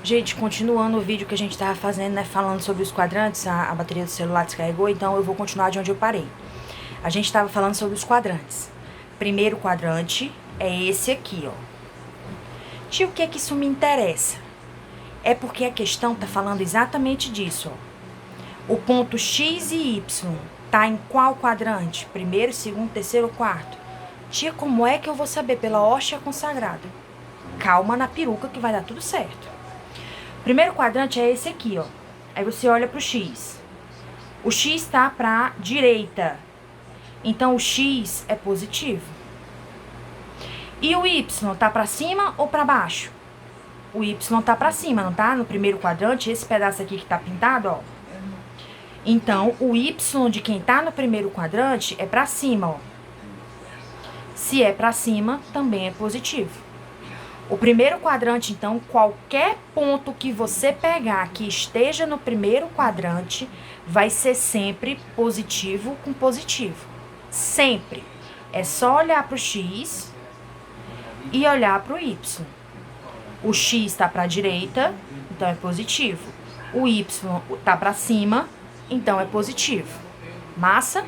Gente, continuando o vídeo que a gente tava fazendo, né, falando sobre os quadrantes, a bateria do celular descarregou, então eu vou continuar de onde eu parei. A gente tava falando sobre os quadrantes. Primeiro quadrante é esse aqui, ó. Tio, o que é que isso me interessa? É porque a questão tá falando exatamente disso, ó. O ponto X e Y tá em qual quadrante? Primeiro, segundo, terceiro ou quarto? Tia, como é que eu vou saber pela hóstia consagrada? Calma na peruca que vai dar tudo certo. Primeiro quadrante é esse aqui, ó. Aí você olha pro X. O X tá pra direita. Então, o X é positivo. E o Y tá pra cima ou pra baixo? O Y tá pra cima, não tá? No primeiro quadrante, esse pedaço aqui que tá pintado, ó. Então, o Y de quem tá no primeiro quadrante é pra cima, ó. Se é pra cima, também é positivo. O primeiro quadrante, então, qualquer ponto que você pegar que esteja no primeiro quadrante vai ser sempre positivo com positivo. Sempre. É só olhar para o X e olhar para o Y. O X está para a direita, então é positivo. O Y está para cima, então é positivo. Massa?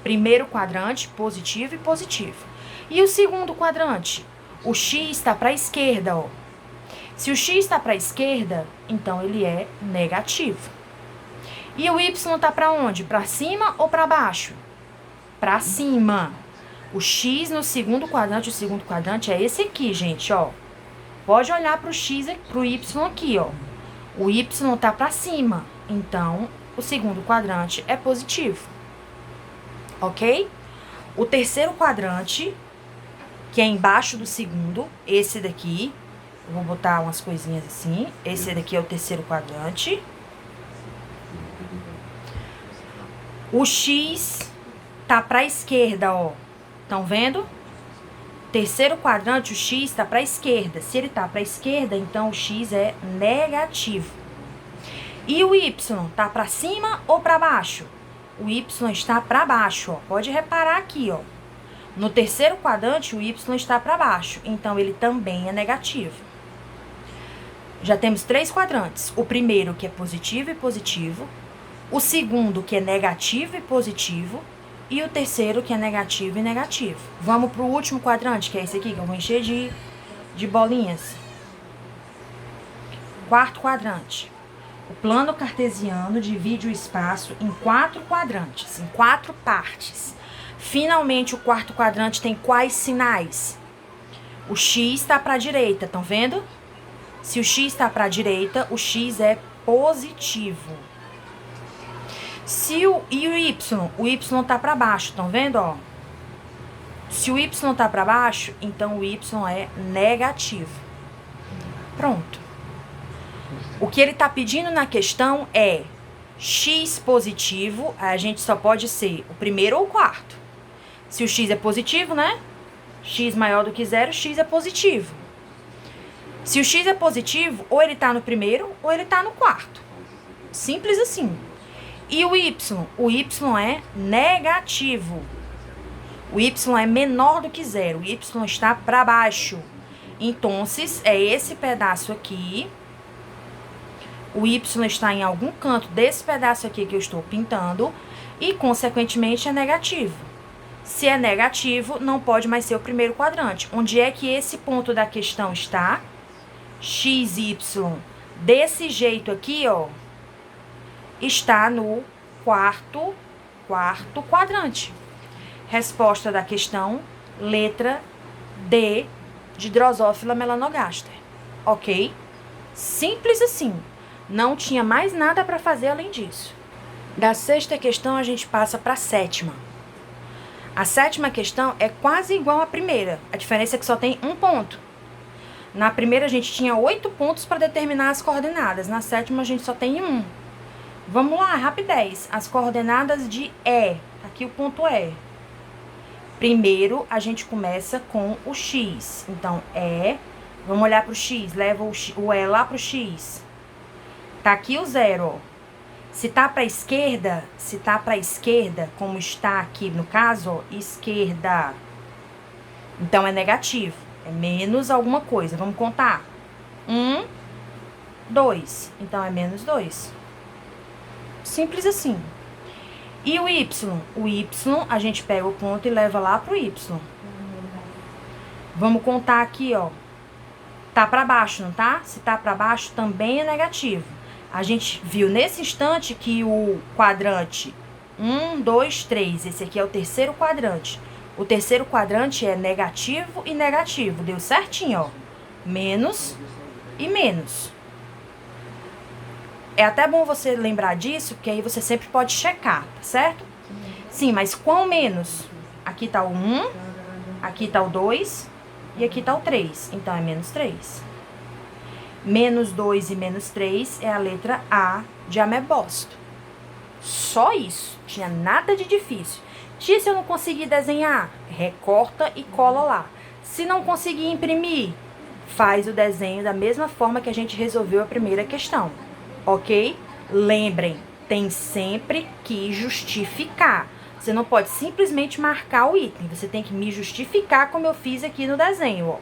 Primeiro quadrante, positivo e positivo. E o segundo quadrante? O X está para a esquerda, ó. Se o X está para a esquerda, então ele é negativo. E o Y está para onde? Para cima ou para baixo? Para cima. O X no segundo quadrante, o segundo quadrante é esse aqui, gente, ó. Pode olhar para o X, para o Y aqui, ó. O Y está para cima, então o segundo quadrante é positivo. Ok? O terceiro quadrante, que é embaixo do segundo, esse daqui, eu vou botar umas coisinhas assim, esse daqui é o terceiro quadrante. O X tá pra esquerda, ó, estão vendo? Terceiro quadrante, o X tá pra esquerda, se ele tá pra esquerda, então o X é negativo. E o Y tá pra cima ou pra baixo? O Y está pra baixo, ó, pode reparar aqui, ó. No terceiro quadrante, o Y está para baixo, então ele também é negativo. Já temos 3 quadrantes. O primeiro, que é positivo e positivo. O segundo, que é negativo e positivo. E o terceiro, que é negativo e negativo. Vamos para o último quadrante, que é esse aqui, que eu vou encher de bolinhas. Quarto quadrante. O plano cartesiano divide o espaço em 4 quadrantes, em 4 partes. Finalmente, o quarto quadrante tem quais sinais? O X está para a direita, estão vendo? Se o X está para a direita, o X é positivo. E o Y está para baixo, estão vendo? Ó? Se o Y está para baixo, então o Y é negativo. Pronto. O que ele está pedindo na questão é X positivo, a gente só pode ser o primeiro ou o quarto. Se o X é positivo, né? X maior do que 0, X é positivo. Se o X é positivo, ou ele tá no primeiro, ou ele tá no quarto. Simples assim. E o Y? O Y é negativo. O Y é menor do que 0. O Y está para baixo. Então, é esse pedaço aqui. O Y está em algum canto desse pedaço aqui que eu estou pintando. E, consequentemente, é negativo. Se é negativo, não pode mais ser o primeiro quadrante. Onde é que esse ponto da questão está? X, Y, desse jeito aqui, ó, está no quarto quadrante. Resposta da questão, letra D, de Drosophila melanogaster. Ok? Simples assim. Não tinha mais nada para fazer além disso. Da sexta questão, a gente passa para a sétima. A sétima questão é quase igual à primeira. A diferença é que só tem um ponto. Na primeira, a gente tinha 8 pontos para determinar as coordenadas. Na sétima, a gente só tem 1. Vamos lá, rapidez. As coordenadas de E. Aqui o ponto E. Primeiro, a gente começa com o X. Então, E. Vamos olhar para o X. Leva o E lá para o X. Tá aqui o 0, ó. Se tá para esquerda, como está aqui no caso, ó, esquerda. Então, é negativo. É menos alguma coisa. Vamos contar. 1, 2. Então, é menos 2. Simples assim. E o y? O y, a gente pega o ponto e leva lá pro y. Vamos contar aqui, ó. Tá pra baixo, não tá? Se tá pra baixo, também é negativo. A gente viu nesse instante que o quadrante 1, 2, 3, esse aqui é o terceiro quadrante. O terceiro quadrante é negativo e negativo. Deu certinho, ó. Menos e menos. É até bom você lembrar disso, porque aí você sempre pode checar, tá certo? Sim, mas qual menos? Aqui tá o 1, aqui tá o 2 e aqui tá o 3. Então, é menos 3. Menos 2 e menos 3 é a letra A de amebosto. Só isso. Tinha nada de difícil. Tia, se eu não conseguir desenhar, recorta e cola lá. Se não conseguir imprimir, faz o desenho da mesma forma que a gente resolveu a primeira questão. Ok? Lembrem, tem sempre que justificar. Você não pode simplesmente marcar o item. Você tem que me justificar como eu fiz aqui no desenho, ó.